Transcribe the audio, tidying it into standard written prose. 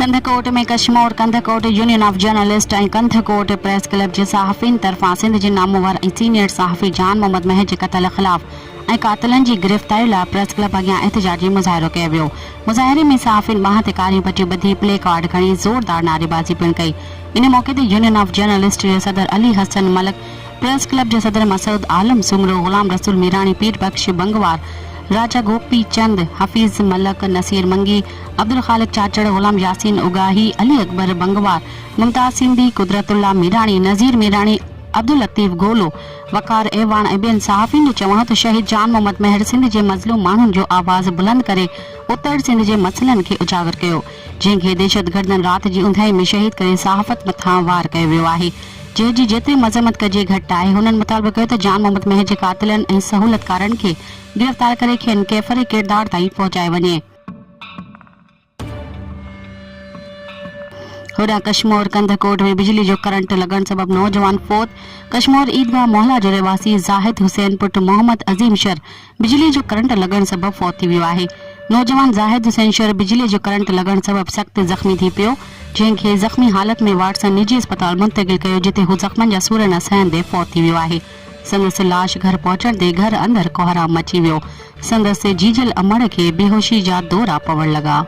कंधकोट में Kashmir Kandhkot union of journalist ऐं Kandhkot press club जे सहाफ़िन तरफ़ां सिंध जे नामवर ऐं सीनियर सहाफ़ी जान मोहम्मद महर जे क़त्ल ख़िलाफ़ ऐं क़ातिलनि जी गिरफ़्तारी लाइ प्रेस क्लब अॻियां एहतिजाजी मुज़ाहिरो कयो वियो। मुज़ाहिरे में सहाफ़िन ॿांह ते कारियूं पटियूं ॿधी प्ले कार्ड खणी ज़ोरदार नारेबाज़ी पिणु कई। इन मौक़े ते यूनियन ऑफ जर्नलिस्ट जे सदर अली हसन मलिक, प्रेस क्लब जे सदर मसूद आलम सुमरो, गुलाम रसूल मीरानी, पीर बख्श बंगवार, राजा गोपी चंद, हफीज़ मलक, नसीर मंगी, अब्दुल खालिक चाचड़, गुलाम यासीन उगाही, अली अकबर बंगवार, मुमताज़ सिंधी, कुदरतुल्ला मीरानी, नज़ीर मीरानी, अब्दुल लतीफ़ गोलो, वकार एवान ऐं ॿियनि सहाफ़ियुनि जो चवणु त शहीद जान मोहम्मद महर सिंध जे मज़लूम माण्हुनि जो आवाज़ बुलंद करे उत्तर सिंध जे मसइलनि खे उजागर कयो, जंहिंखे दहशतगर्दनि राति जी उंधाई में शहीद करे सहाफ़त मथां वार कयो वियो आहे। जंहिंजी जेतिरी मज़म्मत कजे घटि आहे। हुननि मुतालबो कयो त जान मोहम्मद महर जे क़ातिलनि ऐं सहूलतकारनि खे गिरफ़्तार करे खेनि कैफ़रे किरदार ताईं पहुचाए वञे। होॾां कश्मीर कंधकोट में बिजली जो करंट लॻण सबबि नौजवान फौत। कश्मीर ईदगाह मोहल्ला जो रहवासी ज़ाहिद हुसैन पुट मोहम्मद अज़ीम शर बिजली जो करंट लॻण सबबि फौत थी वियो आहे। नौजवान ज़ाहिद हुसैन शर बिजली जो करंट लॻण सबबि सख़्त ज़ख़्मी थी पियो, जंहिंखे ज़ख़्मी हालत में वाटसन निजी अस्पताल मुंतक़िल कयो, जिते हू ज़ख़्मनि जा सूर न सहंदे फौत थी वियो आहे। संदसि लाश घर पहुचण ते घर अंदरि कोहराम मची वियो। संदसि जीजल अमड़ खे बेहोशी जा दौरा पवण लॻा।